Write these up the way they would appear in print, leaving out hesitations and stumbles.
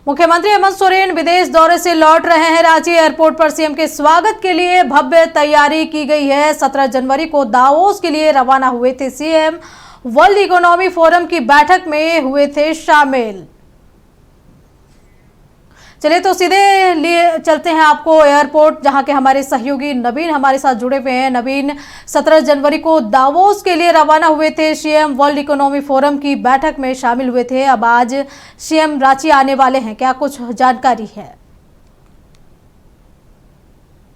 मुख्यमंत्री हेमंत सोरेन विदेश दौरे से लौट रहे हैं। रांची एयरपोर्ट पर सीएम के स्वागत के लिए भव्य तैयारी की गई है। 17 जनवरी को दावोस के लिए रवाना हुए थे सीएम। वर्ल्ड इकोनॉमी फोरम की बैठक में हुए थे शामिल। चलिए तो सीधे लिए चलते हैं आपको एयरपोर्ट, जहां के हमारे सहयोगी नवीन हमारे साथ जुड़े हुए हैं। नवीन, 17 जनवरी को दावोस के लिए रवाना हुए थे सीएम। वर्ल्ड इकोनॉमी फोरम की बैठक में शामिल हुए थे। अब आज सीएम रांची आने वाले हैं, क्या कुछ जानकारी है?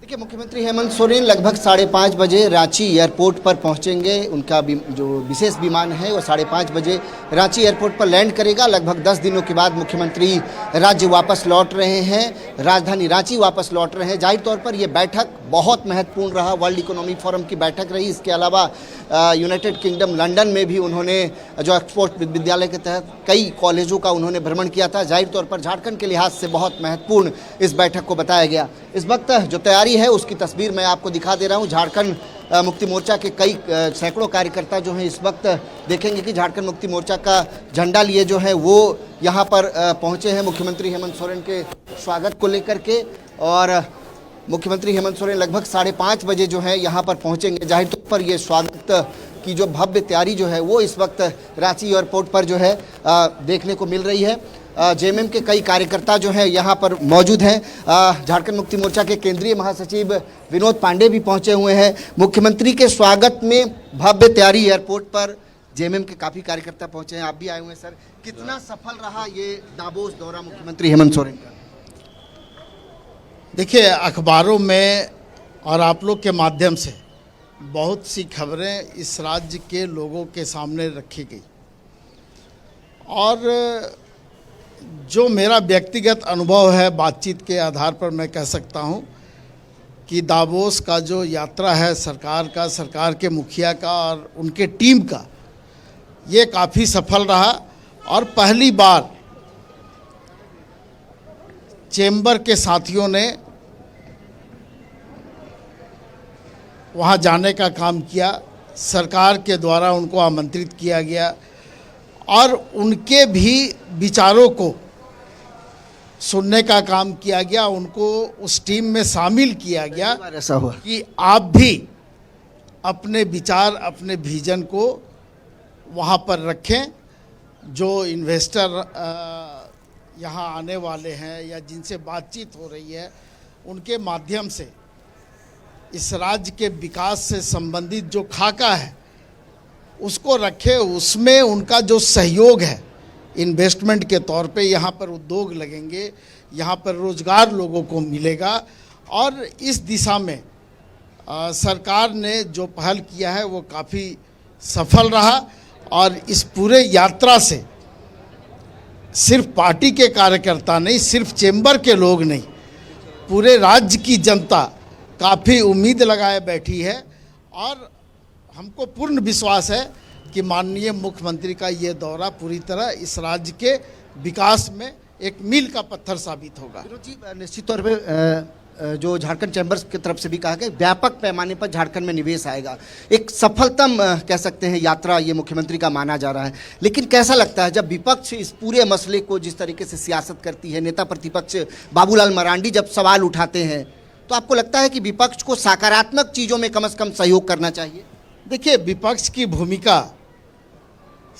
देखिए, मुख्यमंत्री हेमंत सोरेन लगभग 5:30 बजे रांची एयरपोर्ट पर पहुंचेंगे। उनका जो विशेष विमान है वो 5:30 बजे रांची एयरपोर्ट पर लैंड करेगा। लगभग 10 दिनों के बाद मुख्यमंत्री राज्य वापस लौट रहे हैं, राजधानी रांची वापस लौट रहे हैं। जाहिर तौर पर यह बैठक बहुत महत्वपूर्ण रहा, वर्ल्ड इकोनॉमी फोरम की बैठक रही। इसके अलावा यूनाइटेड किंगडम लंदन में भी उन्होंने जो एक्सपोर्ट विश्वविद्यालय के तहत कई कॉलेजों का उन्होंने भ्रमण किया था। जाहिर तौर पर झारखंड के लिहाज से बहुत महत्वपूर्ण इस बैठक को बताया गया। इस वक्त जो तैयारी है उसकी तस्वीर मैं आपको दिखा दे रहा हूँ। झारखंड मुक्ति मोर्चा के कई सैकड़ों कार्यकर्ता जो हैं इस वक्त देखेंगे कि झारखंड मुक्ति मोर्चा का झंडा लिए जो है वो यहाँ पर पहुँचे हैं मुख्यमंत्री हेमंत सोरेन के स्वागत को लेकर के। और मुख्यमंत्री हेमंत सोरेन लगभग 5:30 बजे जो है यहाँ पर पहुँचेंगे। जाहिर तौर पर ये स्वागत की जो भव्य तैयारी जो है वो इस वक्त रांची एयरपोर्ट पर जो है देखने को मिल रही है। जेएमएम के कई कार्यकर्ता जो हैं यहाँ पर मौजूद हैं। झारखंड मुक्ति मोर्चा के केंद्रीय महासचिव विनोद पांडे भी पहुँचे हुए हैं। मुख्यमंत्री के स्वागत में भव्य तैयारी एयरपोर्ट पर जेएमएम के काफ़ी कार्यकर्ता पहुँचे हैं। आप भी आए हुए हैं सर, कितना सफल रहा ये दावोस दौरा मुख्यमंत्री हेमंत सोरेन का? देखिए, अखबारों में और आप लोग के माध्यम से बहुत सी खबरें इस राज्य के लोगों के सामने रखी गई और जो मेरा व्यक्तिगत अनुभव है बातचीत के आधार पर मैं कह सकता हूं कि दावोस का जो यात्रा है सरकार का, सरकार के मुखिया का और उनके टीम का, ये काफ़ी सफल रहा। और पहली बार चेंबर के साथियों ने वहाँ जाने का काम किया। सरकार के द्वारा उनको आमंत्रित किया गया और उनके भी विचारों को सुनने का काम किया गया। उनको उस टीम में शामिल किया गया। ऐसा हुआ कि आप भी अपने विचार, अपने विजन को वहाँ पर रखें। जो इन्वेस्टर यहाँ आने वाले हैं या जिनसे बातचीत हो रही है उनके माध्यम से इस राज्य के विकास से संबंधित जो खाका है उसको रखे। उसमें उनका जो सहयोग है इन्वेस्टमेंट के तौर पे, यहाँ पर उद्योग लगेंगे, यहाँ पर रोज़गार लोगों को मिलेगा। और इस दिशा में सरकार ने जो पहल किया है वो काफ़ी सफल रहा। और इस पूरे यात्रा से सिर्फ पार्टी के कार्यकर्ता नहीं, सिर्फ चेंबर के लोग नहीं, पूरे राज्य की जनता काफ़ी उम्मीद लगाए बैठी है। और हमको पूर्ण विश्वास है कि माननीय मुख्यमंत्री का ये दौरा पूरी तरह इस राज्य के विकास में एक मील का पत्थर साबित होगा। जी, निश्चित तौर पे जो झारखंड चैम्बर्स की तरफ से भी कहा गया व्यापक पैमाने पर झारखंड में निवेश आएगा। एक सफलतम कह सकते हैं यात्रा ये मुख्यमंत्री का माना जा रहा है। लेकिन कैसा लगता है जब विपक्ष इस पूरे मसले को जिस तरीके से सियासत करती है, नेता प्रतिपक्ष बाबूलाल मरांडी जब सवाल उठाते हैं, तो आपको लगता है कि विपक्ष को सकारात्मक चीज़ों में कम से कम सहयोग करना चाहिए? देखिए, विपक्ष की भूमिका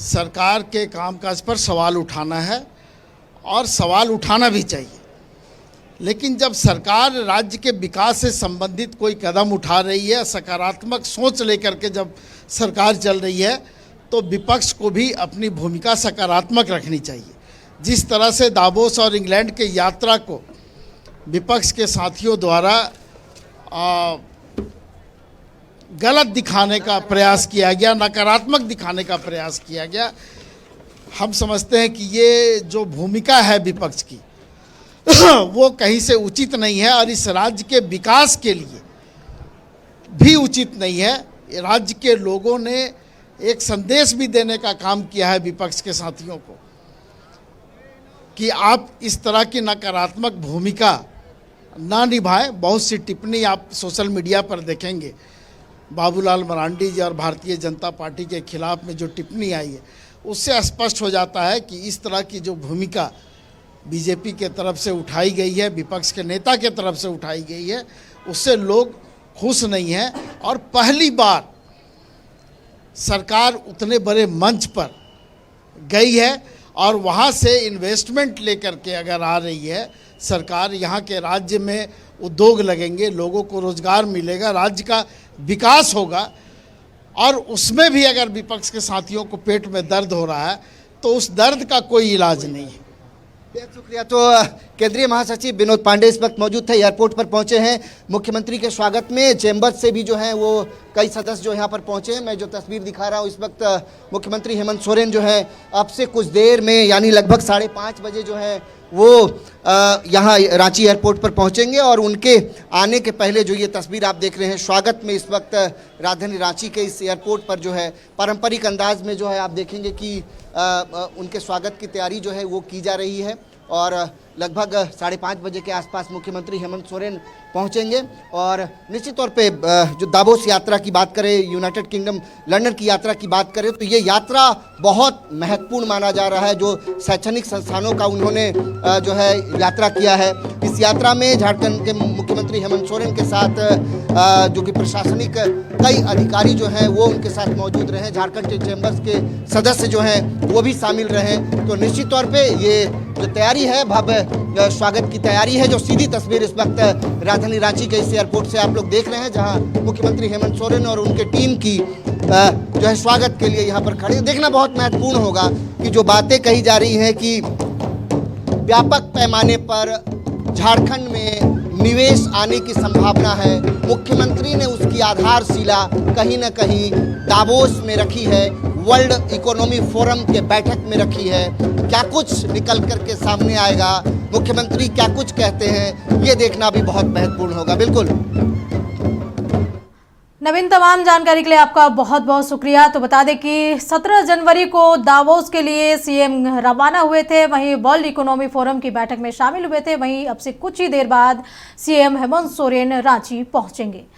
सरकार के कामकाज पर सवाल उठाना है और सवाल उठाना भी चाहिए। लेकिन जब सरकार राज्य के विकास से संबंधित कोई कदम उठा रही है, सकारात्मक सोच लेकर के जब सरकार चल रही है, तो विपक्ष को भी अपनी भूमिका सकारात्मक रखनी चाहिए। जिस तरह से दावोस और इंग्लैंड के यात्रा को विपक्ष के साथियों द्वारा गलत दिखाने का प्रयास किया गया, नकारात्मक दिखाने का प्रयास किया गया, हम समझते हैं कि ये जो भूमिका है विपक्ष की वो कहीं से उचित नहीं है और इस राज्य के विकास के लिए भी उचित नहीं है। राज्य के लोगों ने एक संदेश भी देने का काम किया है विपक्ष के साथियों को कि आप इस तरह की नकारात्मक भूमिका ना निभाएं। बहुत सी टिप्पणी आप सोशल मीडिया पर देखेंगे, बाबूलाल मरांडी जी और भारतीय जनता पार्टी के खिलाफ में जो टिप्पणी आई है उससे स्पष्ट हो जाता है कि इस तरह की जो भूमिका बीजेपी के तरफ से उठाई गई है, विपक्ष के नेता के तरफ से उठाई गई है, उससे लोग खुश नहीं हैं। और पहली बार सरकार उतने बड़े मंच पर गई है और वहाँ से इन्वेस्टमेंट लेकर के अगर आ रही है सरकार, यहाँ के राज्य में उद्योग लगेंगे, लोगों को रोजगार मिलेगा, राज्य का विकास होगा। और उसमें भी अगर विपक्ष के साथियों को पेट में दर्द हो रहा है तो उस दर्द का कोई इलाज नहीं है। बहुत शुक्रिया। तो केंद्रीय महासचिव विनोद पांडे इस वक्त मौजूद थे, एयरपोर्ट पर पहुंचे हैं मुख्यमंत्री के स्वागत में। चैम्बर से भी जो है वो कई सदस्य जो यहाँ पर पहुंचे हैं। मैं जो तस्वीर दिखा रहा हूँ इस वक्त मुख्यमंत्री हेमंत सोरेन जो है अब से कुछ देर में यानी लगभग 5:30 बजे जो है वो यहाँ रांची एयरपोर्ट पर पहुंचेंगे। और उनके आने के पहले जो ये तस्वीर आप देख रहे हैं स्वागत में, इस वक्त राजधानी रांची के इस एयरपोर्ट पर जो है पारंपरिक अंदाज में जो है आप देखेंगे कि उनके स्वागत की तैयारी जो है वो की जा रही है। और लगभग 5:30 बजे के आसपास मुख्यमंत्री हेमंत सोरेन पहुंचेंगे। और निश्चित तौर पे जो दावोस यात्रा की बात करें, यूनाइटेड किंगडम लंदन की यात्रा की बात करें तो ये यात्रा बहुत महत्वपूर्ण माना जा रहा है। जो शैक्षणिक संस्थानों का उन्होंने जो है यात्रा किया है, इस यात्रा में झारखंड के मुख्यमंत्री हेमंत सोरेन के साथ जो कि प्रशासनिक कई अधिकारी जो हैं वो उनके साथ मौजूद रहे, झारखंड के चैम्बर्स के सदस्य जो हैं वो भी शामिल रहे। तो निश्चित तौर पे ये जो तैयारी है, भव्य स्वागत की तैयारी है। जो सीधी तस्वीर इस वक्त राजधानी रांची के इस एयरपोर्ट से आप लोग देख रहे हैं, जहां मुख्यमंत्री हेमंत सोरेन और उनके टीम की जो है स्वागत के लिए यहाँ पर खड़े। देखना बहुत महत्वपूर्ण होगा कि जो बातें कही जा रही हैं कि व्यापक पैमाने पर झारखंड में निवेश आने की संभावना है, मुख्यमंत्री ने उसकी आधारशिला कहीं न कहीं दावोस में रखी है, वर्ल्ड इकोनॉमी फोरम के बैठक में रखी है। क्या कुछ निकल करके सामने आएगा, मुख्यमंत्री क्या कुछ कहते हैं, ये देखना भी बहुत महत्वपूर्ण होगा। बिल्कुल नवीन, तमाम जानकारी के लिए आपका बहुत बहुत शुक्रिया। तो बता दें कि 17 जनवरी को दावोस के लिए सीएम रवाना हुए थे, वहीं वर्ल्ड इकोनॉमी फोरम की बैठक में शामिल हुए थे। वहीं अब से कुछ ही देर बाद सीएम हेमंत सोरेन रांची पहुंचेंगे।